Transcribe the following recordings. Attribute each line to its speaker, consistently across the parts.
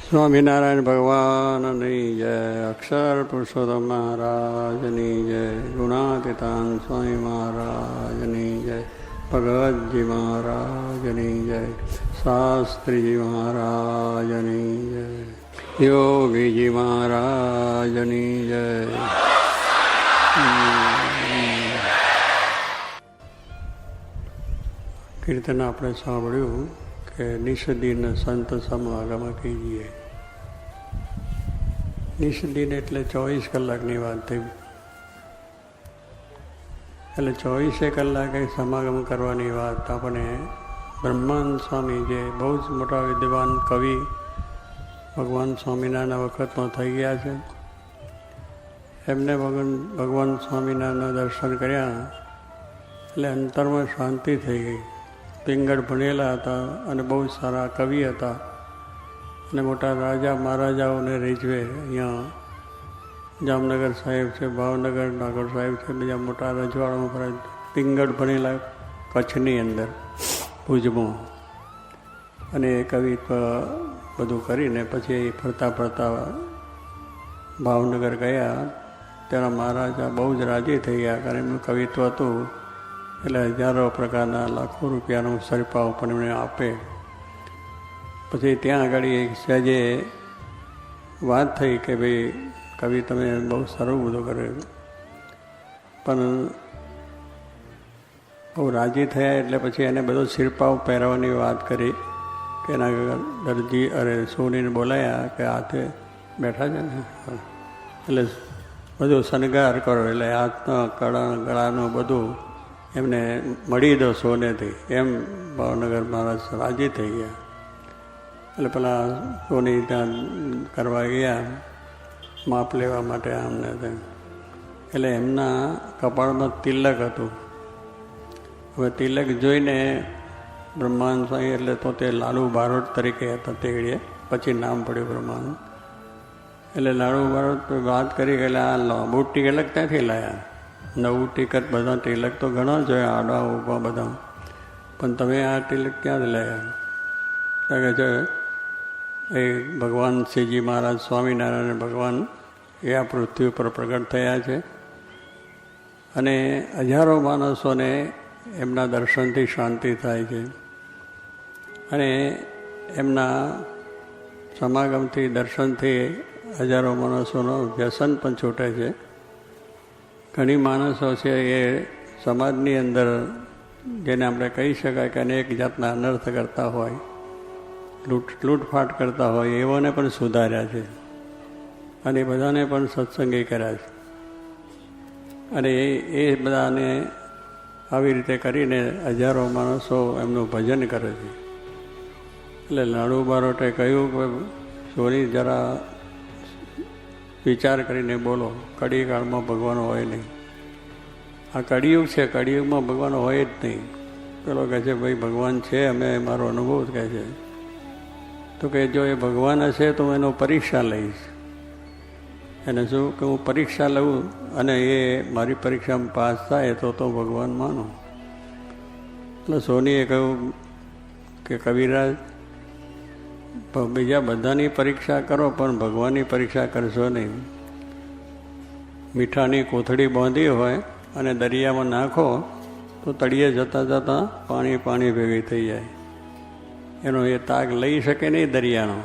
Speaker 1: સ્વામિનારાયણ ભગવાનની જય, અક્ષર પુરુષોત્તમ મહારાજની જય, ગુણાતીતાન સ્વામી મહારાજની જય, ભગવતજી મહારાજની જય, શાસ્ત્રીજી મહારાજની જય, યોગીજી મહારાજની જય. કીર્તન આપણે સાંભળ્યું કે નિષદિન સંત સમાગમ કીજીએ. નિષદિન એટલે 24 કલાકની વાત થઈ. એટલે 24 કલાકે સમાગમ કરવાની વાત આપણે બ્રહ્માનંદ સ્વામી, જે બહુ જ મોટા વિદ્વાન કવિ ભગવાન સ્વામિનારાયણના વખતમાં થઈ ગયા છે, એમને ભગવાન સ્વામિનારાયણના દર્શન કર્યા એટલે અંતરમાં શાંતિ થઈ ગઈ. પિંગળ ભણેલા હતા અને બહુ સારા કવિ હતા અને મોટા રાજા મહારાજાઓને રીઝવે. અહીંયા જામનગર સાહેબ છે, ભાવનગર નાગર સાહેબ છે, બીજા મોટા રજવાડામાં ફરે. પિંગળ ભણેલા કચ્છની અંદર ભુજમાં, અને એ કવિત્વ બધું કરીને પછી ફરતા ફરતા ભાવનગર ગયા. ત્યારે મહારાજા બહુ જ રાજી થઈ ગયા, કારણ એમનું કવિત્વ હતું એટલે હજારો પ્રકારના લાખો રૂપિયાનું સરપાવ પણ એમને આપે. પછી ત્યાં આગળ એક સહેજે વાત થઈ કે ભાઈ કવિ તમે બહુ સારું બધું કર્યું, પણ બહુ રાજી થયા એટલે પછી એને બધો સિરપાવ પહેરવાની વાત કરી કે એના દરજી સોનીને બોલાયા કે હાથે બેઠા છે ને, એટલે બધું શણગાર કરો, એટલે હાથનો ગળાનું બધું એમને મળી દો સોનેથી, એમ ભાવનગર મહારાજ રાજી થઈ ગયા. એટલે પેલા સોની ત્યાં કરવા ગયા માપ લેવા માટે આમને ત્યાં. એટલે એમના કપાળમાં તિલક હતું. હવે તિલક જોઈને બ્રહ્માનંદ સ્વામી, એટલે તો તે લાલુ બારોટ તરીકે હતા તે ઘડીએ, પછી નામ પડ્યું બ્રહ્માનંદ. એટલે લાલુ બારોટ વાત કરી કે આ લાંબુ તિલક ક્યાંથી લાયા? નવું ટિકટ બધા તિલક તો ઘણા જોયા, આડા ઉભા બધા, પણ તમે આ તિલક ક્યાંથી લાયા? કે છે એ ભગવાન શ્રીજી મહારાજ સ્વામિનારાયણ ભગવાન એ આ પૃથ્વી ઉપર પ્રગટ થયા છે અને હજારો માણસોને એમના દર્શનથી શાંતિ થાય છે અને એમના સમાગમથી, દર્શનથી હજારો માણસોનો વ્યસન પણ છૂટે છે. ઘણી માણસો છે એ સમાજની અંદર, જેને આપણે કહી શકાય કે અનેક જાતના અનર્થ કરતા હોય, લૂંટફાટ કરતા હોય, એવોને પણ સુધાર્યા છે અને એ બધાને પણ સત્સંગી કર્યા છે. અને એ બધાને આવી રીતે કરીને હજારો માણસો એમનું ભજન કરે છે. એટલે લાડુ બારોટે કહ્યું કે સોની જરા વિચાર કરીને બોલો, કળીકાળમાં ભગવાન હોય નહીં. આ કળિયુગ છે, કળિયુગમાં ભગવાન હોય જ નહીં. પેલો કહે છે ભાઈ ભગવાન છે, અમે મારો અનુભવ કહે છે. તો કે જો એ ભગવાન હશે તો હું એનો પરીક્ષા લઈશ. એને શું કે હું પરીક્ષા લઉં અને એ મારી પરીક્ષામાં પાસ થાય તો ભગવાન માનું. એટલે સોનીએ કહ્યું કે કવિરાજ, બીજા બધાની પરીક્ષા કરો પણ ભગવાનની પરીક્ષા કરશો નહીં. મીઠાની કોથળી બાંધી હોય અને દરિયામાં નાખો તો તળિયે જતાં જતાં પાણી ભેગી થઈ જાય. એનો એ તાગ લઈ શકે નહીં દરિયાનો.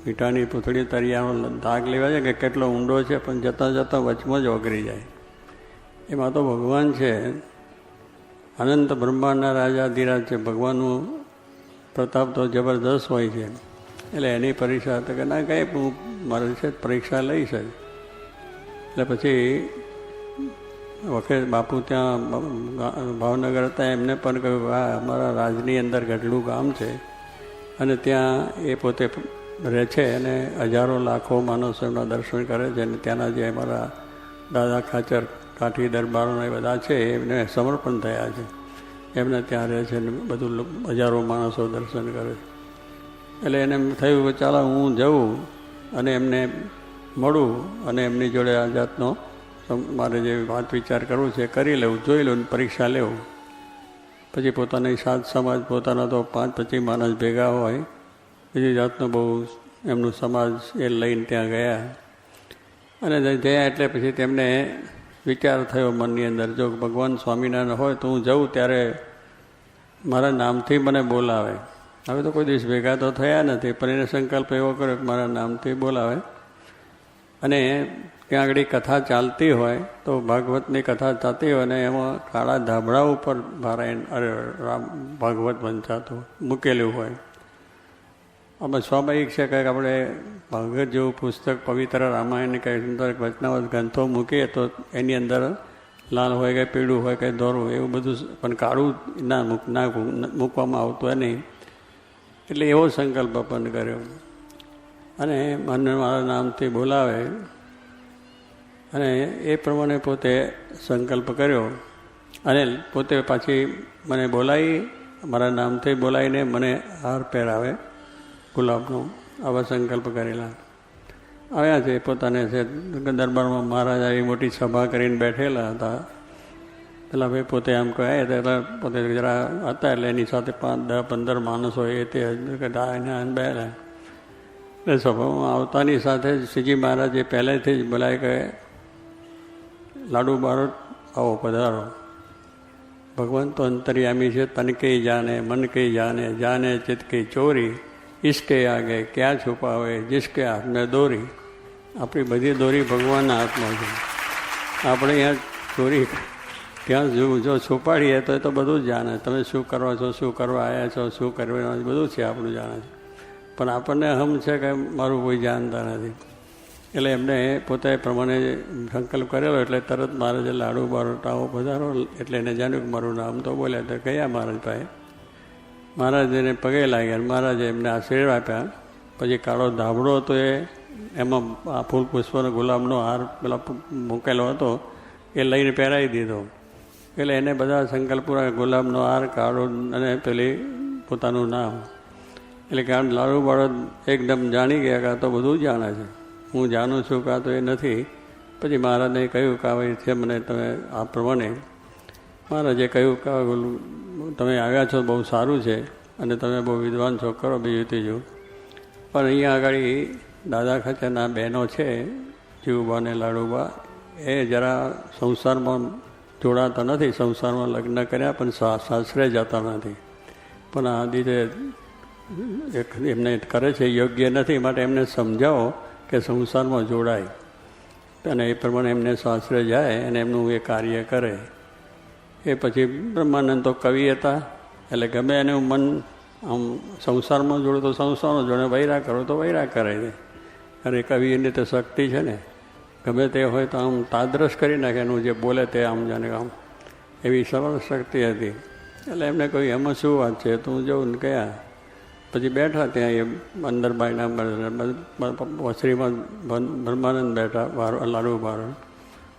Speaker 1: મીઠાની કોથળી દરિયાનો તાગ લેવા છે કે કેટલો ઊંડો છે, પણ જતાં જતાં વચમાં જ ઓગળી જાય. એમાં તો ભગવાન છે, અનંત બ્રહ્માંડના રાજાધિરાજ છે. ભગવાનનું પ્રતાપ તો જબરદસ્ત હોય છે. એટલે એની પરીક્ષા તો કે ના કંઈ હું મારી છે પરીક્ષા લઈશ જ. એટલે પછી વખત બાપુ ત્યાં ભાવનગર હતા, એમને પણ કહ્યું આ અમારા રાજની અંદર ગઢલું ગામ છે અને ત્યાં એ પોતે રહે છે અને હજારો લાખો માણસો એમના દર્શન કરે છે. અને ત્યાંના જે અમારા દાદા ખાચર કાઠી દરબારોને એ બધા છે એમને સમર્પણ થયા છે, એમને ત્યાં રહે છે ને બધું હજારો માણસો દર્શન કરે છે. એટલે એને થયું કે ચાલો હું જઉં અને એમને મળું અને એમની જોડે આ જાતનો મારે જે વાત વિચાર કરવું છે કરી લેવું, જોઈ લઉં, પરીક્ષા લેવું. પછી પોતાની સાત સમાજ, પોતાના તો 5-25 માણસ ભેગા હોય, બીજી જાતનો બહુ એમનું સમાજ એ લઈને ત્યાં ગયા. અને ગયા એટલે પછી તેમને વિચાર થયો મનની અંદર, જો ભગવાન સ્વામિનારાયણ હોય તો હું જાઉં ત્યારે મારા નામથી મને બોલાવે. હવે તો કોઈ દિવસ ભેગા તો થયા નથી, પણ એને સંકલ્પ એવો કર્યો કે મારા નામથી બોલાવે. અને ત્યાં આગળ કથા ચાલતી હોય તો ભાગવતની કથા ચાલતી હોય ને એમાં કાળા ધાબળા ઉપર રામ ભાગવત વંચાતું મૂકેલું હોય. આમાં સ્વાભાવિક છે કે આપણે ભાગવત જેવું પુસ્તક, પવિત્ર રામાયણની કંઈ અંદર વચનાવત ગ્રંથો મૂકીએ તો એની અંદર લાલ હોય કે પીળું હોય કે દોરવું એવું બધું, પણ કાળું ના મૂકવામાં આવતું નહીં. એટલે એવો સંકલ્પ પણ કર્યો અને મને મારા નામથી બોલાવે. અને એ પ્રમાણે પોતે સંકલ્પ કર્યો અને પોતે પાછી મને બોલાવી, મારા નામથી બોલાવીને મને હાર પહેરાવે ગુલાબનો. આવા સંકલ્પ કરેલા આવ્યા છે. પોતાને છે દરબારમાં મહારાજા એ મોટી સભા કરીને બેઠેલા હતા. પેલા ભાઈ પોતે આમ કહે એટલે પોતે જરા હતા એટલે એની સાથે 5, 10, 15 માણસો એ તે બેઠા. એટલે સભામાં આવતાની સાથે જ શ્રીજી મહારાજે પહેલેથી જ બોલાય કે લાડુ બારોટ આવો પધારો. ભગવાન તો અંતર્યામી છે. તન કઈ જાને, મન કઈ જાને, જાને ચિત્ત કઈ ચોરી, ઇસકે આગે ક્યાં છુપાવે, જિસકે હાથ મેં દોરી. આપણી બધી દોરી ભગવાનના હાથમાં છે. આપણે અહીંયા ચોરી ત્યાં જો છુપાડીએ તો એ તો બધું જ જાણે. તમે શું કરો છો, શું કરવા આવ્યા છો, શું કરવા, બધું છે આપણું જાણે છે. પણ આપણને હમ છે કે મારું કોઈ જાણતા નથી. એટલે એમને પોતે પ્રમાણે સંકલ્પ કરેલો એટલે તરત મહારાજે લાડુ બારોટાઓ પધારો. એટલે એને જાણ્યું કે મારું નામ તો બોલ્યા. તો કયા મહારાજ પાસે મહારાજને પગે લાગ્યા. મહારાજે એમને આશીર્વાદ આપ્યા. પછી કાળો ધાબળો હતો એમાં આ ફૂલ પુષ્પનો ગુલાબનો હાર પેલા મૂકેલો હતો એ લઈને પહેરાવી દીધો. એટલે એને બધા સંકલ્પ પૂરા, ગુલાબનો હાર, કાળો અને પેલી પોતાનું નામ. એટલે કારણ લાડુ બાળક એકદમ જાણી ગયા કે આ તો બધું જાણે છે, હું જાણું છું કાં તો એ નથી. પછી મહારાજને કહ્યું કે આવી છે મને તમે આ પ્રમાણે. મહારાજે કહ્યું કે તમે આવ્યા છો બહુ સારું છે અને તમે બહુ વિદ્વાન છો, કરો બીજું ત્રીજું. પણ અહીંયા આગળ દાદા ખાચરના બહેનો છે જીવુબા ને લાડુબા, એ જરા સંસારમાં જોડાતા નથી. સંસારમાં લગ્ન કર્યા પણ સાસરે જતા નથી. પણ આ રીતે એમને કરે છે યોગ્ય નથી. માટે એમને સમજાવો કે સંસારમાં જોડાય અને એ પ્રમાણે એમને સાસરે જાય અને એમનું એ કાર્ય કરે. એ પછી બ્રહ્માનંદ તો કવિ હતા એટલે ગમે એનું મન આમ સંસારમાં જોડે તો સંસારમાં જોડે, વૈરા કરો તો વૈરા કરે છે. અને કવિની તો શક્તિ છે ને, ગમે તે હોય તો આમ તાદ્રશ કરી નાખે, એનું જે બોલે તે આમ જાણે આમ એવી સરળ શક્તિ હતી. એટલે એમને કહ્યું એમાં શું વાત છે, તો હું જઉં ને કયા. પછી બેઠા ત્યાં એ અંદર બાયના વસરીમાં બ્રહ્માનંદ બેઠા, લાડુ બારો.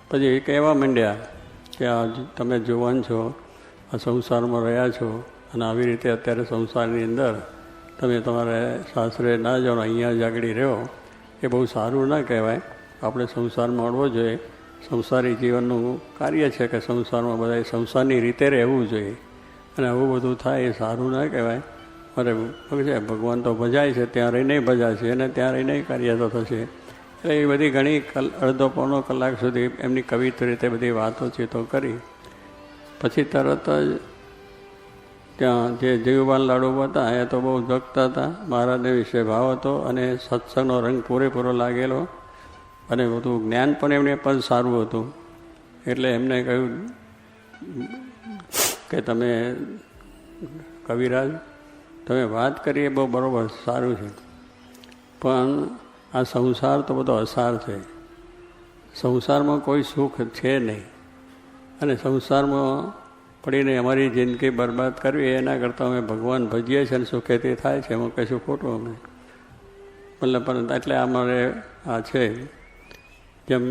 Speaker 1: પછી એ કહેવા માંડ્યા કે આ તમે જુવાન છો, આ સંસારમાં રહ્યા છો અને આવી રીતે અત્યારે સંસારની અંદર તમે તમારે સાસરે ના જાઓ, અહીંયા જ આગળ રહો, એ બહુ સારું ના કહેવાય. આપણે સંસારમાં મળવો જોઈએ. સંસારી જીવનનું કાર્ય છે કે સંસારમાં બધા સંસારની રીતે રહેવું જોઈએ. અને આવું બધું થાય એ સારું ના કહેવાય. અરે છે ભગવાન તો ભજાય છે, ત્યાં રહીને ભજાશે અને ત્યાં રહીને કાર્ય તો થશે. એટલે એ બધી ઘણી અડધો પોણો કલાક સુધી એમની કવિત રીતે બધી વાતો ચીતો કરી. પછી તરત જ ત્યાં જે જીવબાન લાડુ હતા એ તો બહુ ભક્ત હતા, મહારાજને વિશે ભાવ હતો અને સત્સંગનો રંગ પૂરેપૂરો લાગેલો અને બધું જ્ઞાન પણ એમને પણ સારું હતું. એટલે એમને કહ્યું કે તમે કવિરાજ તમે વાત કરીએ બહુ બરાબર સારું છે, પણ આ સંસાર તો બધો અસાર છે. સંસારમાં કોઈ સુખ છે નહીં અને સંસારમાં પડીને અમારી જિંદગી બરબાદ કરવી એના કરતાં અમે ભગવાન ભજીએ છીએ અને સુખેથી થાય છે, એમાં કશું ખોટું અમે મતલબ. પણ એટલે અમારે આ છે જેમ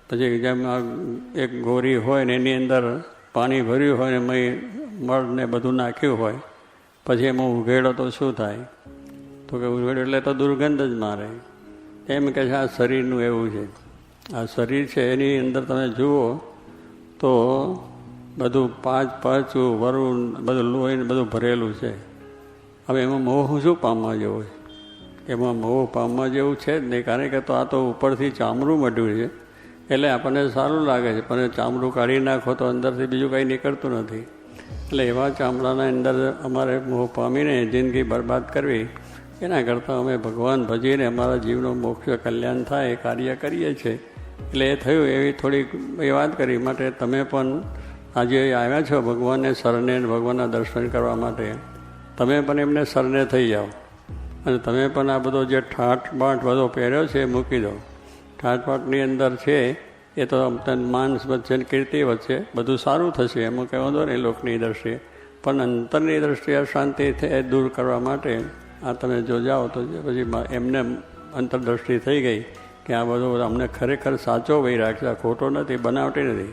Speaker 1: પછી જેમ આ એક ગોરી હોય ને એની અંદર પાણી ભર્યું હોય ને એમાં મળ ને બધું નાખ્યું હોય, પછી એમાં ઉઘેડો તો શું થાય? તો કે ઉઘેડો એટલે તો દુર્ગંધ જ મારે. એમ કે છે આ શરીરનું એવું છે. આ શરીર છે એની અંદર તમે જુઓ તો બધું પાછું વરું બધું લોહીને બધું ભરેલું છે. હવે એમાં મોહ શું પામવા જેવો છે? એમાં મોહ પામવા જેવું છે જ નહીં, કારણ કે તો આ તો ઉપરથી ચામડું મટ્યું છે એટલે આપણને સારું લાગે છે, પણ ચામડું કાઢી નાખો તો અંદરથી બીજું કંઈ નીકળતું નથી. એટલે એવા ચામડાના અંદર અમારે મોહ પામીને જિંદગી બરબાદ કરવી, એના કરતાં અમે ભગવાન ભજીને અમારા જીવનો મોક્ષ કલ્યાણ થાય એ કાર્ય કરીએ છીએ. એટલે એ થયું, એવી થોડીક એ વાત કરી. માટે તમે પણ આજે આવ્યા છો ભગવાનને શરણે, ભગવાનના દર્શન કરવા માટે, તમે પણ એમને શરણે થઈ જાઓ અને તમે પણ આ બધો જે ઠાઠ બાઠ બધો પહેર્યો છે એ મૂકી દો. ઠાઠ બાઠની અંદર છે એ તો માનસ વચ્ચે કીર્તિ વચ્ચે બધું સારું થશે, એમાં કંઈ વાંધો નહીં લોકની દ્રષ્ટિએ, પણ અંતરની દ્રષ્ટિએ શાંતિથી દૂર કરવા માટે આ તમે જો જાઓ તો પછી એમને અંતરદ્રષ્ટિ થઈ ગઈ કે આ બધો અમને ખરેખર સાચો વૈરાગ છે, ખોટો નથી, બનાવટી નથી.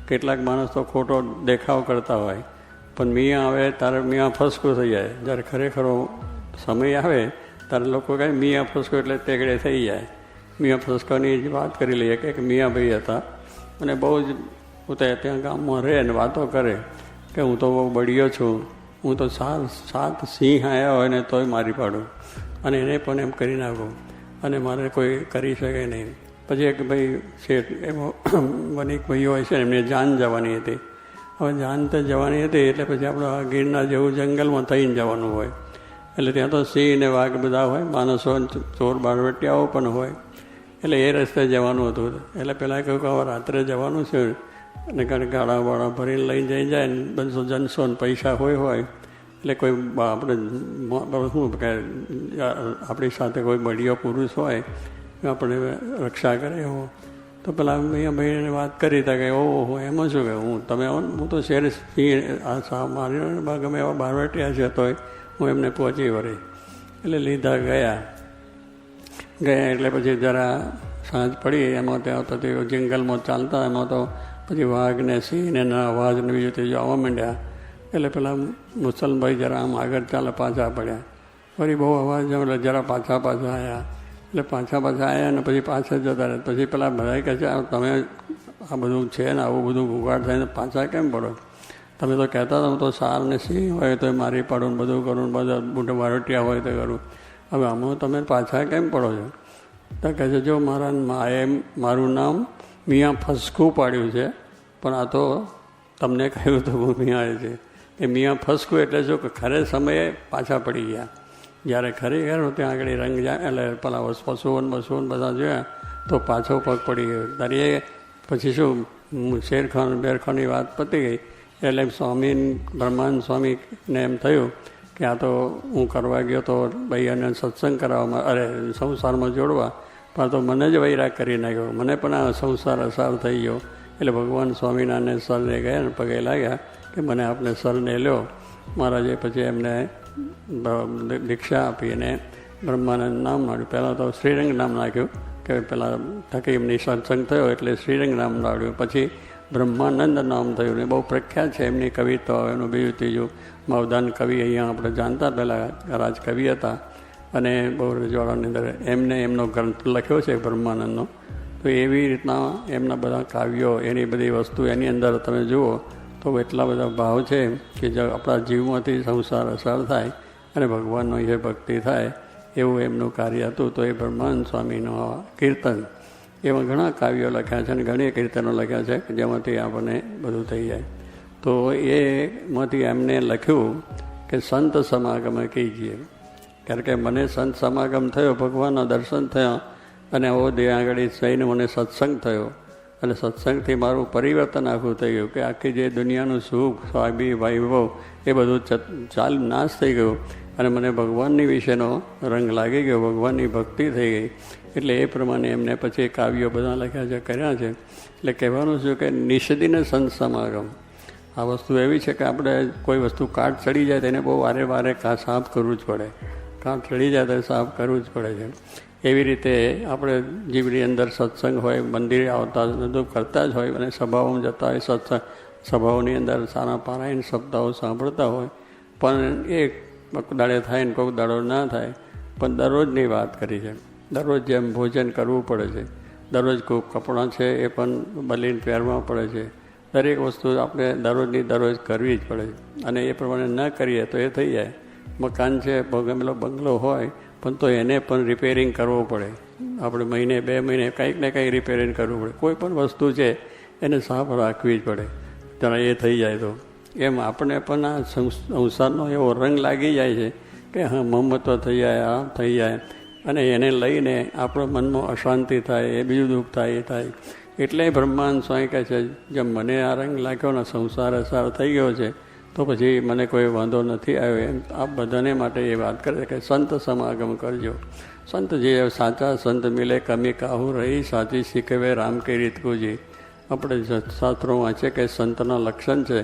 Speaker 1: કેટલાક માણસ તો ખોટો દેખાવ કરતા હોય, પણ મિયાં આવે ત્યારે મિયાં ફસકું થઈ જાય. જ્યારે ખરેખરો સમય આવે ત્યારે લોકો કહે મિયાં ફસકું એટલે તેગડે થઈ જાય. મિયાં ફસકાની જ વાત કરી લઈએ કે એક મિયાંભાઈ હતા અને બહુ જ પોતે ત્યાં ગામમાં રહે અને વાતો કરે કે હું તો બહુ બળિયો છું, હું તો 7 સિંહ આવ્યા હોય ને તોય મારી પાડું અને એને પણ એમ કરી નાખું અને મારે કોઈ કરી શકે નહીં. પછી એક ભાઈ શેઠ એવો વનિક ભાઈઓ હોય છે ને, એમને જાન જવાની હતી. હવે જાન તો જવાની હતી એટલે પછી આપણે ગીરના જેવું જંગલમાં થઈને જવાનું હોય, એટલે ત્યાં તો સિંહ ને વાઘ બધા હોય, માણસો ચોર બારવટિયાઓ પણ હોય, એટલે એ રસ્તે જવાનું હતું. એટલે પહેલાં કહ્યું કે હવે રાત્રે જવાનું છે અને ગાડા વાળા ભરીને લઈને જઈ જાય ને બનશો જનસો ને પૈસા હોય એટલે કોઈ આપણે શું કે આપણી સાથે કોઈ બળિયો પુરુષ હોય આપણે રક્ષા કરે એવો. તો પેલા અહીંયા ભાઈને વાત કરી હતા કે ઓહો એમાં શું કે હું તો શેર મારી ગમે એવા બારવટિયા છે તોય હું એમને પહોંચી વળી. એટલે લીધા ગયા એટલે પછી જરા સાંજ પડી એમાં ત્યાં તો તે જંગલમાં ચાલતા એમાં તો પછી વાઘ ને સિંહ ને અવાજ ને બીજું તે આવવા માંડ્યા. એટલે પેલા મુસલભાઈ જરા આમ આગળ ચાલે પાછા પડ્યા, ફરી બહુ અવાજ એટલે જરા પાછા આવ્યા. એટલે પાછા આવ્યા ને પછી પાછા જતા રહે. પછી પેલા બધા કહે છે તમે આ બધું છે ને આવું બધું ગુગાડ થઈને પાછા કેમ પડો? તમે તો કહેતા હતા હું તો સાર ને સિંહ હોય તો મારી પાડું ને બધું કરું, બધા બુઢા બારટિયા હોય તો કરું, હવે આમાં તમે પાછા કેમ પડો છો? તો કહે છે જો મારા માએ મારું નામ મિયાં ફસકું પાડ્યું છે, પણ આ તો તમને કહ્યું તો હું મિયાં છે. એ મિયાં ફસકું એટલે શું કે ખરે સમયે પાછા પડી ગયા. જ્યારે ખરેખર ત્યાં આગળ રંગ જાય એટલે પેલા પશુઓને બધા જોયા તો પાછો પગ પડી ગયો. ત્યારે એ પછી શું શેરખાન બેરખાનની વાત પતી ગઈ. એટલે સ્વામી બ્રહ્માનંદ સ્વામીને એમ થયું કે આ તો હું કરવા ગયો તો ભાઈ અને સત્સંગ કરાવવામાં સંસારમાં જોડવા, પણ તો મને જ વૈરાગ કરી નાખ્યો, મને પણ આ સંસાર અસાર થઈ ગયો. એટલે ભગવાન સ્વામિનારાયણ સરને ગયા ને પગે લાગ્યા કે મને આપને સરને લ્યો. મહારાજે પછી એમને દીક્ષા આપી અને બ્રહ્માનંદ નામ નાખ્યું. પહેલાં તો શ્રીરંગ નામ નાખ્યું કે પેલા થકી એમની સત્સંગ થયો એટલે શ્રીરંગ નામ નાખ્યું. પછી બ્રહ્માનંદ નામ થયું ને બહુ પ્રખ્યાત છે એમની કવિતાઓ. એનું બીજું ત્રીજું માવદાન કવિ અહીંયા આપણે જાણતા પહેલાં રાજ કવિ હતા અને બહુ રજવાડાની અંદર એમનો ગ્રંથ લખ્યો છે બ્રહ્માનંદનો. તો એવી રીતના એમના બધા કાવ્યો એની બધી વસ્તુ એની અંદર તમે જુઓ તો એટલા બધા ભાવ છે કે જો આપણા જીવમાંથી સંસાર અસર થાય અને ભગવાનનો જે ભક્તિ થાય એવું એમનું કાર્ય હતું. તો એ બ્રહ્માનંદ સ્વામીનું કીર્તન એવા ઘણા કાવ્યો લખ્યા છે અને ઘણી કીર્તનો લખ્યા છે કે જેમાંથી આપણને બધું થઈ જાય. તો એમાંથી એમને લખ્યું કે સંત સમાગમ કહીએ, કારણ કે મને સંત સમાગમ થયો, ભગવાનના દર્શન થયા અને આવો ત્યાં આગળ જઈને મને સત્સંગ થયો અને સત્સંગથી મારું પરિવર્તન આખું થઈ ગયું કે આખી જે દુનિયાનું સુખ સ્વાભી વૈભવ એ બધું નાશ થઈ ગયું અને મને ભગવાનની વિશેનો રંગ લાગી ગયો, ભગવાનની ભક્તિ થઈ ગઈ. એટલે એ પ્રમાણે એમને પછી કાવ્યો બધા લખ્યા છે, કર્યા છે. એટલે કહેવાનું છે કે નિષદિને સંત સમાગમ આ વસ્તુ એવી છે કે આપણે કોઈ વસ્તુ કાટ ચડી જાય તેને બહુ વારે સાફ કરવું જ પડે. કાટ ચડી જાય તો સાફ કરવું જ પડે છે. એવી રીતે આપણે જીવની અંદર સત્સંગ હોય, મંદિરે આવતા બધું કરતા જ હોય અને સભાઓમાં જતા હોય, સત્સંગ સભાઓની અંદર સારા પારાયણ સપ્તાહો સાંભળતા હોય, પણ એ કોઈક દાડે થાય ને કોઈક દાડો ના થાય. પણ દરરોજની વાત કરી છે. દરરોજ જેમ ભોજન કરવું પડે છે, દરરોજ કોઈ કપડાં છે એ પણ બદલીને પહેરવા પડે છે. દરેક વસ્તુ આપણે દરરોજ કરવી જ પડે છે અને એ પ્રમાણે ન કરીએ તો એ થઈ જાય. મકાન છે, ગમેલો બંગલો હોય પણ તો એને પણ રિપેરિંગ કરવો પડે. આપણે મહિને 2 મહિને કંઈક ને કંઈક રિપેરિંગ કરવું પડે. કોઈ પણ વસ્તુ છે એને સાફ રાખવી જ પડે, જરા એ થઈ જાય તો. એમ આપણે પણ આ સંસારનો એવો રંગ લાગી જાય છે કે હા મમત્વ થઈ જાય, આ થઈ જાય, અને એને લઈને આપણો મનમાં અશાંતિ થાય, એ બીજું દુઃખ થાય, એ થાય. એટલે બ્રહ્માંડ સ્વામી કહે છે જેમ મને આ રંગ લાગ્યો ને, સંસાર અસાર થઈ ગયો છે, તો પછી મને કોઈ વાંધો નથી આવ્યો. એમ આપ બધાને માટે એ વાત કરે કે સંત સમાગમ કરજો. સંત જે સાચા સંત મિલે કમી કાહુ રહી, સાચી શીખવે રામ કે રીત ગુજી. આપણે શાસ્ત્રો વાંચે કે સંતના લક્ષણ છે,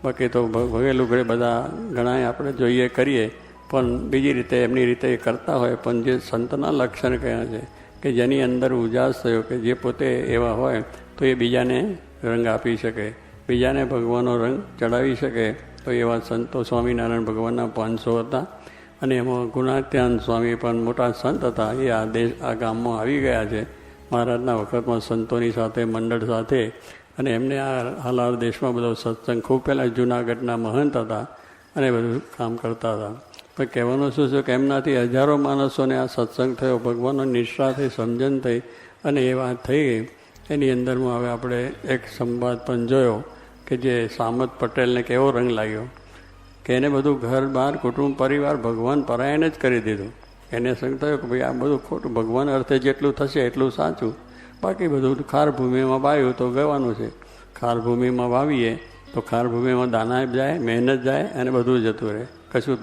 Speaker 1: બાકી તો ભગેલું ઘડે બધા ઘણા આપણે જોઈએ કરીએ, પણ બીજી રીતે એમની રીતે એ કરતા હોય. પણ જે સંતના લક્ષણ કયા છે કે જેની અંદર ઉજાસ થયો, કે જે પોતે એવા હોય તો એ બીજાને રંગ આપી શકે, બીજાને ભગવાનનો રંગ ચડાવી શકે. તો એવા સંતો સ્વામિનારાયણ ભગવાનના 500 હતા, અને એમાં ગુણાત્યાન સ્વામી પણ મોટા સંત હતા. એ આ ગામમાં આવી ગયા છે મહારાજના વખતમાં સંતોની સાથે, મંડળ સાથે. અને એમને આ હાલાર દેશમાં બધો સત્સંગ, ખૂબ પહેલાં જૂનાગઢના મહંત હતા અને બધું કામ કરતા હતા. પણ કહેવાનું શું છે કે એમનાથી હજારો માણસોને આ સત્સંગ થયો, ભગવાનનો નિષ્ઠા થઈ, સમજણ થઈ, અને એ વાત થઈ ગઈ. એની અંદરમાં હવે આપણે એક સંવાદ પણ જોયો કે જે સામત પટેલને કેવો રંગ લાગ્યો કે એને બધું ઘર બહાર કુટુંબ પરિવાર ભગવાન પરાયણ જ કરી દીધું. એને સંગ થયો કે ભાઈ આ બધું ખોટું, ભગવાન અર્થે જેટલું થશે એટલું સાચું, બાકી બધું ખાર ભૂમિમાં વાવ્યું તો ગવાનું છે. ખાર ભૂમિમાં વાવીએ તો ખાર ભૂમિમાં દાના જાય, મહેનત જાય, અને બધું જતું રહે, કશું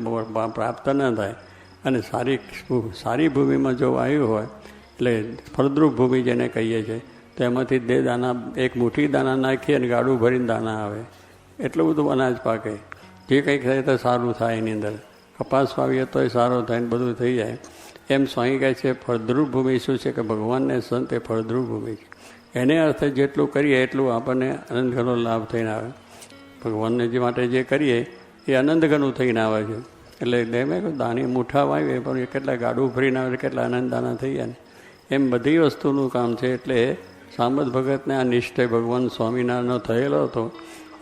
Speaker 1: પ્રાપ્ત ન થાય. અને સારી ભૂમિમાં જો વાવ્યું હોય એટલે ફળદ્રુપ ભૂમિ જેને કહીએ છીએ, તો એમાંથી 2 દાના, 1 મુઠ્ઠી દાના નાખીએ અને ગાડું ભરીને દાના આવે, એટલું બધું અનાજ પાકે. જે કંઈક થાય તો સારું થાય. એની અંદર કપાસ વાવીએ તો એ સારો થાય ને બધું થઈ જાય. એમ સ્વામી કહે છે ફળદ્રુપ ભૂમિ શું છે કે ભગવાનને સંત એ ફળદ્રુપ ભૂમિ છે. એને અર્થે જેટલું કરીએ એટલું આપણને અનંતઘનો લાભ થઈને આવે. ભગવાનને જે માટે જે કરીએ એ અનંતઘનું થઈને આવે છે. એટલે દેમે દાણી મુઠ્ઠા વાવીએ પણ એ કેટલા ગાડું ભરીને આવે, કેટલા આનંદ દાના થઈ જાય ને. એમ બધી વસ્તુનું કામ છે. એટલે સામત ભગતને આ નિશ્ચય ભગવાન સ્વામિનારાયણનો થયેલો હતો,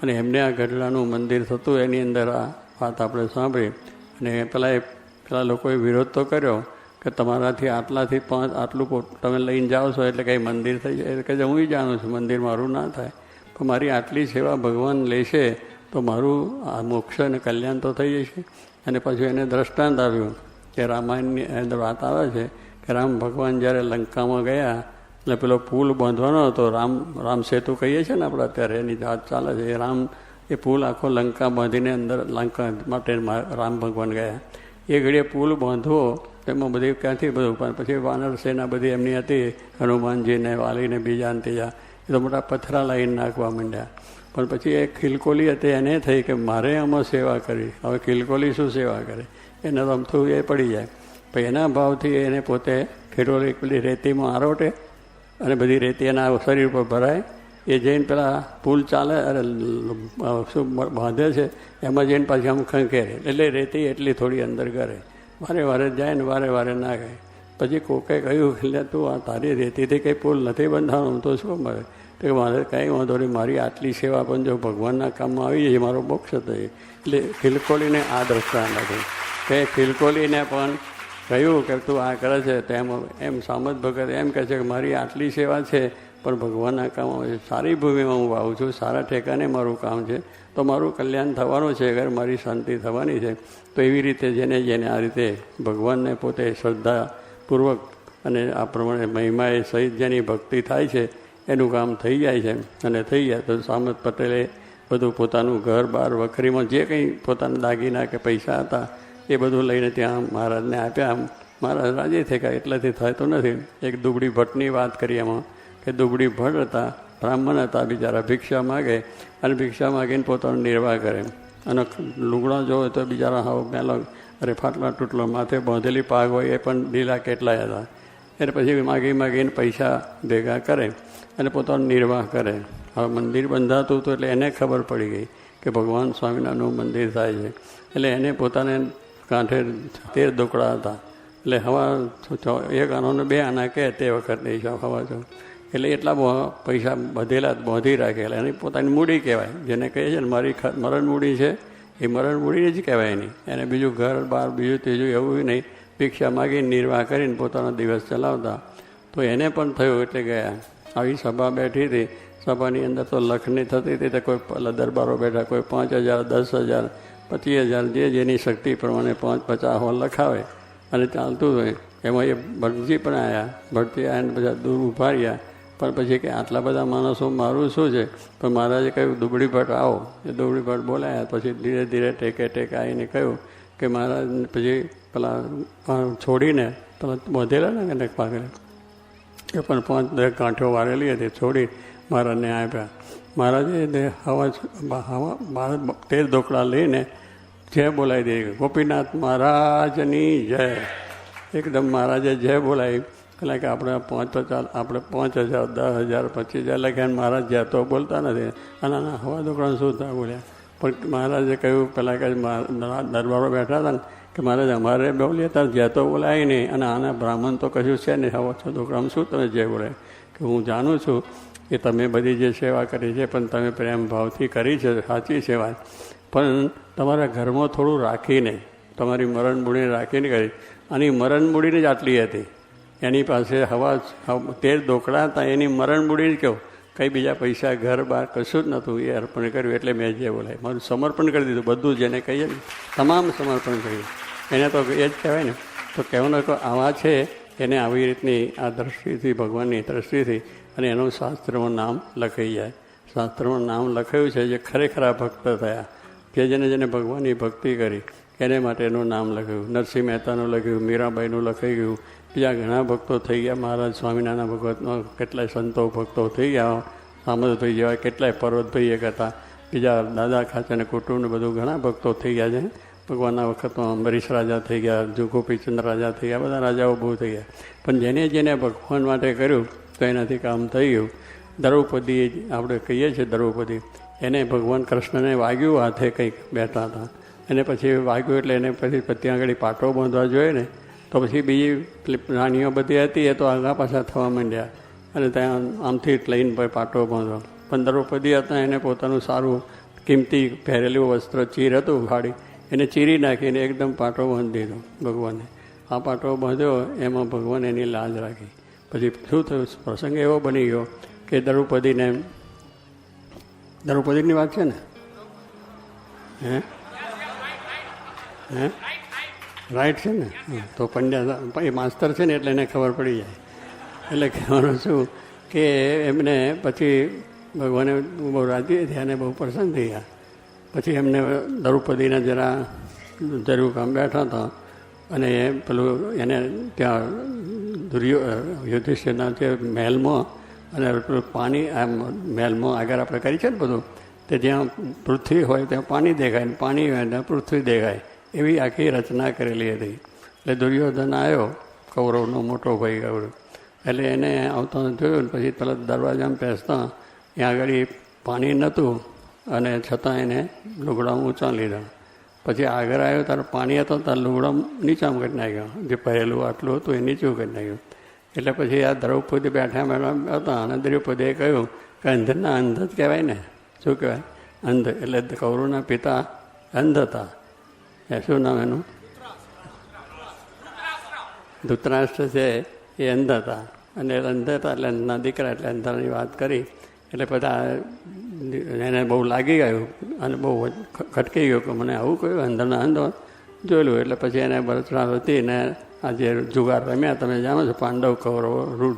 Speaker 1: અને એમને આ ગઢડાનું મંદિર થતું, એની અંદર આ વાત આપણે સાંભળી. અને પેલા લોકોએ વિરોધ તો કર્યો કે તમારાથી આટલાથી 5 આટલું તમે લઈને જાઓ છો એટલે કંઈ મંદિર થઈ જાય. એટલે કે હું જાણું છું મંદિર મારું ના થાય, પણ મારી આટલી સેવા ભગવાન લેશે તો મારું આ મોક્ષ અને કલ્યાણ તો થઈ જશે. અને પછી એને દ્રષ્ટાંત આવ્યું કે રામાયણની અંદર વાત આવે છે કે રામ ભગવાન જ્યારે લંકામાં ગયા એટલે પેલો પુલ બાંધવાનો હતો, રામ સેતુ કહીએ છીએ ને આપણે અત્યારે, એની વાત ચાલે છે. એ પુલ આખો લંકા બાંધીને અંદર લંકા માટે રામ ભગવાન ગયા. એ ઘડીએ પુલ બાંધવો એમાં બધી ક્યાંથી બધું, પણ પછી વાનર સેના બધી એમની હતી, હનુમાનજીને વાલીને બીજા ને ત્રીજા, એ તો મોટા પથરા લાવીને નાખવા માંડ્યા. પણ પછી એક ખિલકોલી હતી, એને થઈ કે મારે આમાં સેવા કરી. હવે ખિલકોલી શું સેવા કરે, એને તો અમથું એ પડી જાય. પછી એના ભાવથી એને પોતે ખિલકોલી પેલી રેતીમાં આરોટે, અને બધી રેતી એના શરીર પર ભરાય. એ જઈને પેલા પુલ ચાલે અરે શું બાંધે છે એમાં જઈને પાછી આમ ખંખેરે, એટલે રેતી એટલી થોડી અંદર કરે. વારે વારે જાય ને વારે વારે ના ગાય. પછી કોકે કહ્યું એટલે તું આ તારી રેતીથી કંઈ પુલ નથી બંધાવાનું, તો શું મળે? તો મારે કંઈ વાંધો નહીં, મારી આટલી સેવા પણ જો ભગવાનના કામમાં આવી જાય મારો મોક્ષ થઈ. એટલે ખિલકોલીને આ દ્રષ્ટાંત હતું કે ખિલકોલીને પણ કહ્યું કે તું આ કરે છે, તો એમ સામત ભગત એમ કહે છે કે મારી આટલી સેવા છે પણ ભગવાનના કામમાં સારી ભૂમિમાં હું વાવું છું, સારા ઠેકાને મારું કામ છે, તો મારું કલ્યાણ થવાનું છે, અગર મારી શાંતિ થવાની છે. તો એવી રીતે જેને આ રીતે ભગવાનને પોતે શ્રદ્ધાપૂર્વક અને આ પ્રમાણે મહિમાએ સહિત જેની ભક્તિ થાય છે એનું કામ થઈ જાય છે. અને થઈ જાય તો સામત પટેલે બધું પોતાનું ઘર બાર વખરીમાં જે કંઈ પોતાના દાગીના કે પૈસા હતા એ બધું લઈને ત્યાં મહારાજને આપ્યા. મહારાજ રાજી થઈ ગયા. એટલાથી થાય તો નથી. એક દુબળી ભટ્ટની વાત કરી એમાં કે દુબળી ભટ્ટ હતા, બ્રાહ્મણ હતા, બિચારા ભિક્ષા માગે અને ભિક્ષા માગીને પોતાનો નિર્વાહ કરે. અને લુગડા જોવે તો બિચારા હાવ પહેલો અરે ફાટલા તૂટલો, માથે બાંધેલી પાગ હોય એ પણ ઢીલા કેટલાય હતા. એટલે પછી માગીને પૈસા ભેગા કરે અને પોતાનો નિર્વાહ કરે. હવે મંદિર બંધાતું હતું એટલે એને ખબર પડી ગઈ કે ભગવાન સ્વામિનારાયણનું મંદિર થાય છે. એટલે એને પોતાને કાંઠે 13 દોકડા હતા. એટલે હવા 1 આનાને 2 આના કહે તે વખતની હવા જો, એટલે એટલા પૈસા બધેલા બાંધી રાખેલા. એની પોતાની મૂડી કહેવાય, જેને કહે છે ને મારી મરણ મૂડી છે, એ મરણ મૂડી જ કહેવાય નહીં. એને બીજું ઘર બાર બીજું ત્રીજું એવું નહીં, ભિક્ષા માગીને નિર્વાહ કરીને પોતાનો દિવસ ચલાવતા. તો એને પણ થયું એટલે ગયા. આવી સભા બેઠી હતી, સભાની અંદર તો લખની થતી હતી. તો કોઈ દરબારો બેઠા, કોઈ 5,000, 10,000, 25,000 જે જેની શક્તિ પ્રમાણે 50 હોલ લખાવે અને ચાલતું હોય. એમાં એ ભટજી પણ આવ્યા. ભટજી આવ્યા બધા દૂર ઊભા રહ્યા. પણ પછી કે આટલા બધા માણસો મારું શું છે? પણ મહારાજે કહ્યું દુબળી ભટ્ટ આવો. એ દુબળી ભટ્ટ બોલાયા. પછી ધીરે ધીરે ટેકે આવીને કહ્યું કે મહારાજ પછી પેલા છોડીને પેલા બાંધેલા ને પાઘરે એ પણ 5 કાંઠો વારેલી હતી, છોડી મહારાજને આપ્યા. મહારાજે હવા 13 ઢોકળા લઈને જય બોલાવી દે. ગોપીનાથ મહારાજની જય. એકદમ મહારાજે જય બોલાવી. એટલે કે આપણે 5,000, આપણે 5,000, 10,000, 25,000 લખ્યા. મહારાજ જય તો બોલતા નથી. અને આના હવા ઢોકળા શું થાય બોલ્યા. પણ મહારાજે કહ્યું પેલા કે દરબારો બેઠા હતા ને કે મહારાજ અમારે બોલીએ ત્યારે જય તો બોલાય નહીં, અને આના બ્રાહ્મણ તો કશું છે નહીં, હવા ઢોકળામાં શું તમે જય બોલાય? કે હું જાણું છું કે તમે બધી જે સેવા કરી છે પણ તમે પ્રેમ ભાવથી કરી છે, સાચી સેવા, પણ તમારા ઘરમાં થોડું રાખીને, તમારી મરણ મૂડીને રાખીને કરી. આની મરણ મૂડીને જ આટલી હતી. એની પાસે હવા 13 ઢોકળા હતા, એની મરણ મૂડી જ કહો, કંઈ બીજા પૈસા ઘર બહાર કશું જ નહોતું. એ અર્પણ કર્યું એટલે મેં જે બોલાય મારું સમર્પણ કરી દીધું. બધું જેને કહીએ ને તમામ સમર્પણ કર્યું. એને તો એ જ કહેવાય ને. તો કહેવાનું કે આવા છે એને આવી રીતની આ દ્રષ્ટિથી, ભગવાનની દ્રષ્ટિથી, અને એનું શાસ્ત્રમાં નામ લખાઈ જાય. શાસ્ત્રમાં નામ લખાયું છે જે ખરેખરા ભક્ત થયા, કે જેને ભગવાનની ભક્તિ કરી એને માટે એનું નામ લખાયું. નરસિંહ મહેતાનું લખ્યું, મીરાબાઈનું લખાઈ ગયું, બીજા ઘણા ભક્તો થઈ ગયા. મહારાજ સ્વામિનારાયણ ભગવતનો કેટલાય સંતો ભક્તો થઈ ગયા. સામંતભાઈ જેવા કેટલાય, પર્વતભાઈ એક હતા, બીજા દાદા ખાચર કુટુંબ બધું ઘણા ભક્તો થઈ ગયા છે. ભગવાનના વખતમાં અંબરીશ રાજા થઈ ગયા, ગોપીચંદ્ર રાજા થઈ ગયા, બધા રાજાઓ બહુ થઈ ગયા. પણ જેને ભગવાન માટે કર્યું તો એનાથી કામ થઈ ગયું. દ્રૌપદી આપણે કહીએ છીએ, દ્રૌપદી એને ભગવાન કૃષ્ણને વાગ્યું હાથે કંઈક બેઠા હતા, એને પછી વાગ્યું એટલે એને પછી ત્યાં આગળ પાટો બાંધવા જોઈએ ને, તો પછી બીજી રાણીઓ બધી હતી એ તો આગા પાછા થવા માંડ્યા અને ત્યાં આમથી લઈને ભાઈ પાટો બાંધવા. પણ દ્રૌપદી હતા એને પોતાનું સારું કિંમતી પહેરેલું વસ્ત્ર ચીર હતું ઉઘાડી, એને ચીરી નાખીને એકદમ પાટો બાંધી દીધો ભગવાને. આ પાટો બાંધ્યો એમાં ભગવાન એની લાજ રાખી. પછી શું થયું? પ્રસંગ એવો બની ગયો કે દ્રૌપદીની વાત છે ને, હે રાઈટ છે ને? તો પંડ્યા એ માસ્તર છે ને એટલે એને ખબર પડી જાય. એટલે કહેવાનું શું કે એમને પછી ભગવાને બહુ રાજી થયા અને બહુ પ્રસન્ન થઈ ગયા. પછી એમને દ્રૌપદીને જરા જરૂર કામ બેઠા હતા અને પેલું એને ત્યાં યુધિષ્ઠિરના જે મહેલમાં અને પેલું પાણી આમ મહેલમાં આગળ આપણે કરી છે ને બધું, તે જ્યાં પૃથ્વી હોય ત્યાં પાણી દેખાય ને પાણી હોય ત્યાં પૃથ્વી દેખાય, એવી આખી રચના કરેલી હતી. એટલે દુર્યોધન આવ્યો, કૌરવનો મોટો ભાઈ કૌરવ, એટલે એને આવતા જોયું ને પછી પેલા દરવાજામાં બેસતા ત્યાં આગળ પાણી નહોતું અને છતાં એને લુગડા ઊંચા લીધા. પછી આગળ આવ્યો ત્યારે પાણી હતો ત્યારે લુગડા નીચામ કરી નાખ્યો, જે પહેરેલું આટલું હતું એ નીચું કરી નાખ્યું. એટલે પછી આ દ્રૌપદી બેઠા હતા અને દ્રૌપદીએ કહ્યું કે અંધના અંધ જ કહેવાય ને, શું કહેવાય? અંધ. એટલે કૌરવના પિતા અંધ હતા. એ શું નામ એનું? ધૃતરાષ્ટ્ર છે એ અંધ હતા, અને અંધ હતા એટલે અંધના દીકરા એટલે અંધાની વાત કરી. એટલે બધા એને બહુ લાગી ગયું અને બહુ ખટકી ગયું કે મને આવું કહ્યું, અંધના અંધ જોયેલું. એટલે પછી એને બરતરા હતી ને આ જે જુગાર રમ્યા, તમે જાણો છો પાંડવ કૌરવ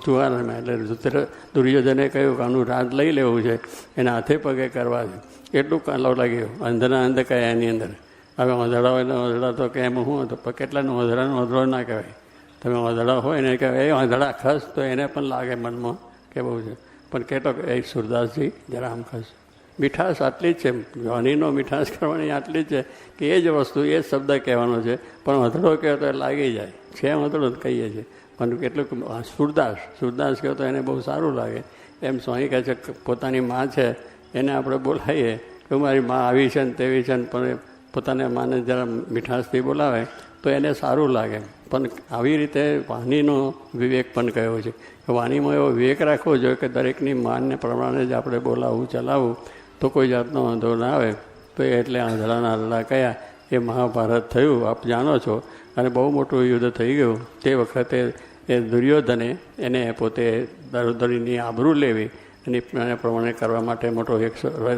Speaker 1: જુગાર રમ્યા. એટલે દુર્યોધને કહ્યું કે આનું રાજ લઈ લેવું છે, એના હાથે પગે કરવા છે. એટલું કાલો લાગ્યો. અંધના અંધ કયા એની અંદર. હવે ઓંધળા હોય ને ઓંધળા તો કે એમ શું હતું? પણ કેટલાનું ઓંધળાનું ઓંધળો ના કહેવાય. તમે ઓંધળા હોય ને કહેવાય એ ઓંધળા ખસ, તો એને પણ લાગે મનમાં કે બહુ છે. પણ કહેતો કે એ સુરદાસજી જરા આમ ખસ. મીઠાશ આટલી જ છે, વાણીનો મીઠાશ કરવાની આટલી જ છે કે એ જ વસ્તુ એ જ શબ્દ કહેવાનો છે. પણ ઓંધળો કહે તો એ લાગી જાય છે, ઓંધળો કહીએ છીએ. પણ કેટલુંક સુરદાસ કહે તો એને બહુ સારું લાગે. એમ સ્વામી કહે છે પોતાની માં છે એને આપણે બોલાવીએ કે મારી માં આવી છે ને તેવી છે ને, પણ પોતાને માને જરા મીઠાશથી બોલાવે તો એને સારું લાગે. પણ આવી રીતે વાણીનો વિવેક પણ કહ્યો છે કે વાણીમાં એવો વિવેક રાખવો જોઈએ કે દરેકની માનને પ્રમાણે જ આપણે બોલાવવું ચલાવવું, તો કોઈ જાતનો વાંધો ના આવે. તો એટલે આંધળાના આંધળા કયા એ મહાભારત થયું, આપ જાણો છો, અને બહુ મોટું યુદ્ધ થઈ ગયું. તે વખતે એ દુર્યોધને એને પોતે દ્રૌપદીની આબરૂ લેવી એની પ્રમાણે કરવા માટે મોટો એક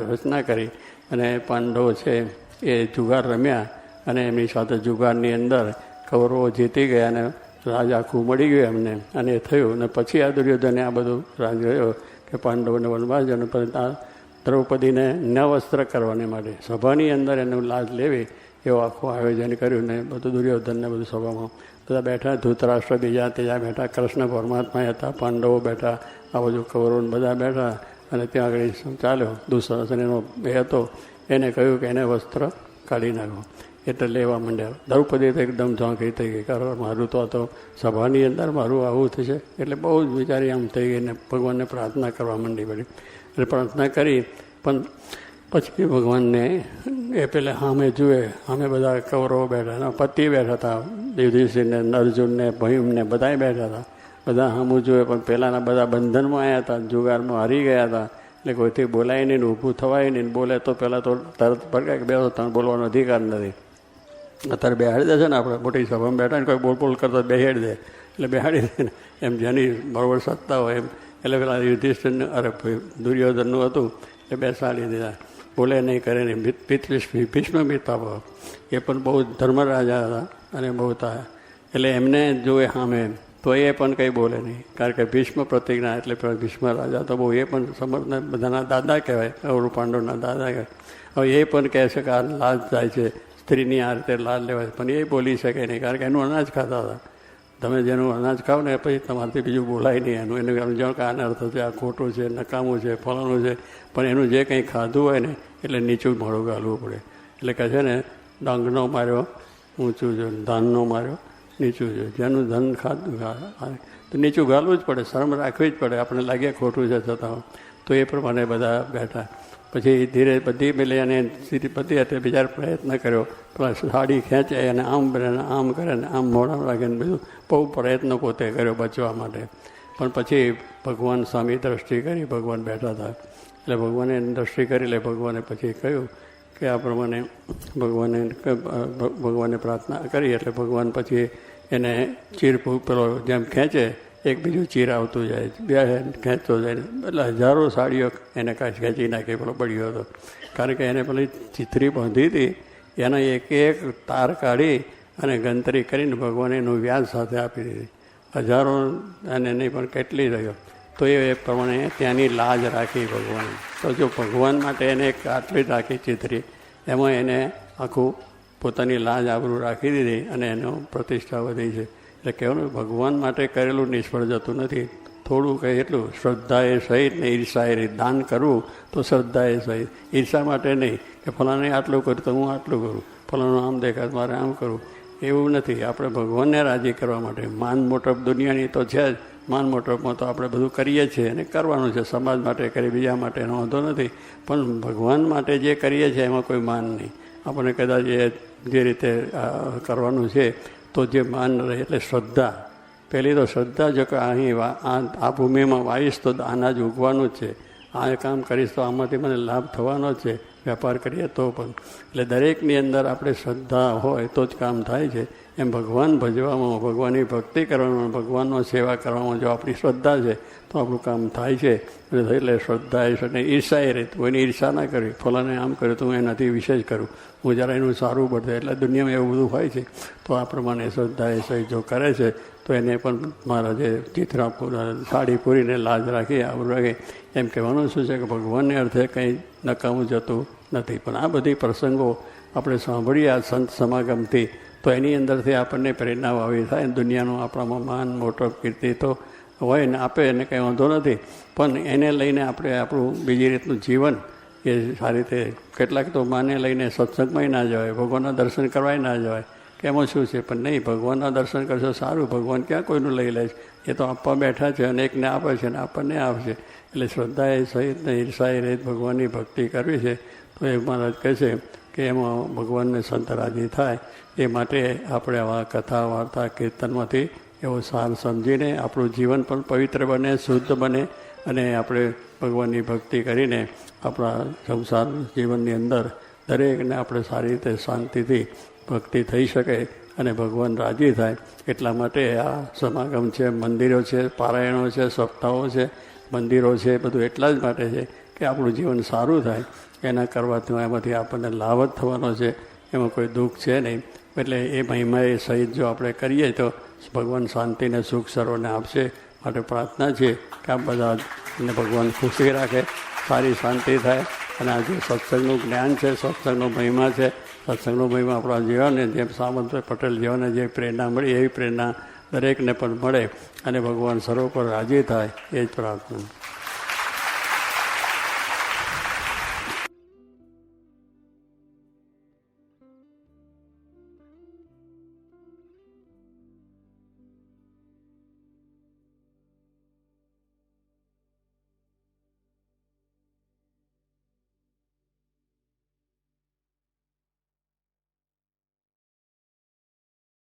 Speaker 1: રચના કરી, અને પાંડવો છે એ જુગાર રમ્યા, અને એમની સાથે જુગારની અંદર કૌરવો જીતી ગયા, અને રાજ આખું મળી ગયું એમને, અને એ થયું. અને પછી આ દુર્યોધને આ બધું રાજ રહ્યો કે પાંડવોને વનવાસ જવાનું, પરંતુ આ દ્રૌપદીને નવસ્ત્ર કરવાને માટે સભાની અંદર એનું લાજ લેવી એવું આખું આયોજન કર્યું. ને બધું દુર્યોધનને બધું સભામાં બધા બેઠા, ધૃતરાષ્ટ્ર બીજા ત્રીજા બેઠા, કૃષ્ણ પરમાત્મા હતા, પાંડવો બેઠા, આ બધું કૌરવો બધા બેઠા, અને ત્યાં આગળ ચાલ્યો. દુશાસન એનો એ હતો, એને કહ્યું કે એને વસ્ત્ર કાઢી નાખો, એટલે લેવા માંડ્યા. દ્રૌપદી તો એકદમ ઝાંખી થઈ ગઈ, કારણ મારું તો સભાની અંદર મારું આવું થશે, એટલે બહુ જ વિચારી આમ થઈ ગઈ, ને ભગવાનને પ્રાર્થના કરવા માંડી પડી. એટલે પ્રાર્થના કરી, પણ પછી ભગવાનને એ પહેલાં સામે જુએ, સામે બધા કૌરવો બેઠા હતા, પતિ બેઠા હતા, યુધિષ્ઠિરને, અર્જુનને, ભીમને બધાય બેઠા હતા. બધા સામું જુએ, પણ પહેલાંના બધા બંધનમાં આવ્યા હતા, જુગારમાં હારી ગયા હતા, એટલે કોઈથી બોલાય નહીં, ઊભું થવાય નહીં. બોલે તો પહેલાં તો તરત પડકાય કે બેસો, તને બોલવાનો અધિકાર નથી. અત્યારે બેહાડી દે છે ને, આપણે મોટી સભામાં બેઠા ને કોઈ બોલ કરતો બેહાડી દે, એટલે બેહાડી દે ને, એમ જેની બરોબર સત્તા હોય એમ. એટલે પેલા યુધિષ્ઠિરનું દુર્યોધનનું હતું એ બેસાડી દીધા, બોલે નહીં, કરે નહીં. ભીષ્મ પિતામહ એ પણ બહુ ધર્મરાજા હતા અને બહુ હતા, એટલે એમને જોવે સામે તો એ પણ કંઈ બોલે નહીં, કારણ કે ભીષ્મ પ્રતિજ્ઞા, એટલે ભીષ્મ રાજા તો બહુ, એ પણ સમર્થ બધાના દાદા કહેવાય, કૌરવ પાંડવના દાદા કહેવાય. હવે એ પણ કહે છે કે આ લાજ થાય છે, સ્ત્રીની આ રીતે લાજ લેવાય, પણ એ બોલી શકે નહીં, કારણ કે એનું અનાજ ખાતા હતા. તમે જેનું અનાજ ખાવ ને પછી તમારાથી બીજું બોલાય નહીં, એનું સમજાવો કે આને અર્થ છે, આ ખોટું છે, નકામું છે, ફલાણું છે, પણ એનું જે કંઈ ખાધું હોય ને એટલે નીચું મોડું ગાલવું પડે. એટલે કહે છે ને, ડાંગનો માર્યો ઊંચું જો, ધાનનો માર્યો નીચું જો. જેનું ધન ખાધું તો નીચું ગાલવું જ પડે, શરમ રાખવી જ પડે, આપણે લાગે ખોટું છે છતાં. તો એ પ્રમાણે બધા બેઠા. પછી ધીરે બધી પેલી અને સીધી બધી હતી, બીજા પ્રયત્ન કર્યો, પેલા સાડી ખેંચે અને આમ બને, આમ કરે ને આમ મોઢા રાખે ને બધું બહુ પ્રયત્ન પોતે કર્યો બચવા માટે. પણ પછી ભગવાન સ્વામી દ્રષ્ટિ કરી, ભગવાન બેઠા હતા, એટલે ભગવાને દ્રષ્ટિ કરી, એટલે ભગવાને પછી કહ્યું કે આ પ્રમાણે ભગવાને પ્રાર્થના કરી, એટલે ભગવાન પછી એને ચીર પેલો જેમ ખેંચે એક બીજું ચીર આવતું જાય, બે ખેંચતો જાય, એટલે હજારો સાડીઓ એને કાંઈ ખેંચી નાખી, પેલો બળ્યો હતો. કારણ કે એને પેલી ચિત્રી બાંધી હતી, એના એક એક તાર કાઢી અને ગંતરી કરીને ભગવાને એનું વ્યાજ સાથે આપી દીધી. હજારો અને નહીં પણ કેટલી રહ્યો. તો એ પ્રમાણે ત્યાંની લાજ રાખી ભગવાને. તો જો ભગવાન માટે એને એક આટલી જ રાખી ચિત્રી, એમાં એને આખું પોતાની લાજ આબરૂ રાખી દીધી, અને એનો પ્રતિષ્ઠા વધી છે. એટલે કહેવાનું, ભગવાન માટે કરેલું નિષ્ફળ જતું નથી. થોડું કહે એટલું, શ્રદ્ધાએ સહિત ને ઈર્ષાએ રીત. દાન કરવું તો શ્રદ્ધાએ સહિત, ઈર્ષા માટે નહીં કે ફલાણે આટલું કર્યું તો હું આટલું કરું, ફલાણું આમ દેખાય મારે આમ કરું, એવું નથી. આપણે ભગવાનને રાજી કરવા માટે. માન મોટપ દુનિયાની તો છે જ, માન મોટપમાં તો આપણે બધું કરીએ છીએ અને કરવાનું છે, સમાજ માટે કરીએ, બીજા માટે એનો વાંધો નથી. પણ ભગવાન માટે જે કરીએ છીએ એમાં કોઈ માન નહીં. આપણે કદાચ એ જે રીતે કરવાનું છે તો જે માન રહે, એટલે શ્રદ્ધા. પહેલી તો શ્રદ્ધા, જો કે અહીં આ ભૂમિમાં વાવીશ તો અનાજ ઉગવાનું જ છે, આ કામ કરીશ તો આમાંથી મને લાભ થવાનો જ છે, વેપાર કરીએ તો પણ. એટલે દરેકની અંદર આપણે શ્રદ્ધા હોય તો જ કામ થાય છે. એમ ભગવાન ભજવામાં, ભગવાનની ભક્તિ કરવામાં, ભગવાનનો સેવા કરવામાં જો આપણી શ્રદ્ધા છે તો આપણું કામ થાય છે. એટલે શ્રદ્ધા એ ઈર્ષાએ રહે, કોઈની ઈર્ષા ના કરવી, ફલાને આમ કર્યું તો હું એનાથી વિશેષ કરું, હું જરા એનું સારું પડશે. એટલે દુનિયામાં એવું બધું હોય છે. તો આ પ્રમાણે શ્રદ્ધા એ સહી જો કરે છે તો એને પણ મારા જે ચિત્રા સાડી પૂરીને લાજ રાખી, આવું રાખી, એમ કહેવાનું શું છે કે ભગવાનને અર્થે કંઈ નકામું જતું નથી. પણ આ બધી પ્રસંગો આપણે સાંભળીએ આ સંત સમાગમથી, તો એની અંદરથી આપણને પ્રેરણાઓ આવી થાય. દુનિયાનું આપણામાં માન મોટો કીર્તિ તો હોય ને આપે, એને કંઈ વાંધો નથી, પણ એને લઈને આપણે આપણું બીજી રીતનું જીવન એ સારી રીતે. કેટલાક તો માને લઈને સત્સંગમાંય ના જવાય, ભગવાનના દર્શન કરવાય ના જવાય, કે એમાં શું છે. પણ નહીં, ભગવાનના દર્શન કરશો સારું, ભગવાન ક્યાં કોઈનું લઈ લે છે, એ તો આપવા બેઠા છે, અને એકને આપે છે ને આપણને આપશે. એટલે શ્રદ્ધાએ સહિત ને ઈર્ષાએ રહિત ભગવાનની ભક્તિ કરવી છે. તો એ મહારાજ કહે છે કે એમાં ભગવાનને સંત રાજી થાય, એ માટે આપણે આવા કથા વાર્તા કીર્તનમાંથી એવો સાર સમજીને આપણું જીવન પણ પવિત્ર બને, શુદ્ધ બને, અને આપણે ભગવાનની ભક્તિ કરીને આપણા સંસાર જીવનની અંદર દરેકને આપણે સારી રીતે શાંતિથી ભક્તિ થઈ શકે અને ભગવાન રાજી થાય એટલા માટે આ સમાગમ છે, મંદિરો છે, પારાયણો છે, સપ્તાહો છે, મંદિરો છે, બધું એટલા જ માટે છે કે આપણું જીવન સારું થાય. એના કરવાથી એમાંથી આપણને લાભ જ થવાનો છે, એમાં કોઈ દુઃખ છે નહીં. એટલે એ મહિમાએ સહિત જો આપણે કરીએ તો ભગવાન શાંતિને સુખ સર્વને આપશે. માટે પ્રાર્થના છે કે આ બધાને ભગવાન ખુશી રાખે, સારી શાંતિ થાય. અને આ જે સત્સંગનું જ્ઞાન છે, સત્સંગનો મહિમા છે, સત્સંગનો મહિમા આપણા જીવનને જેમ સામંતભાઈ પટેલ જીવનને જે પ્રેરણા મળી એવી પ્રેરણા દરેકને પણ મળે અને ભગવાન સર્વ પર રાજી થાય એ જ પ્રાર્થના.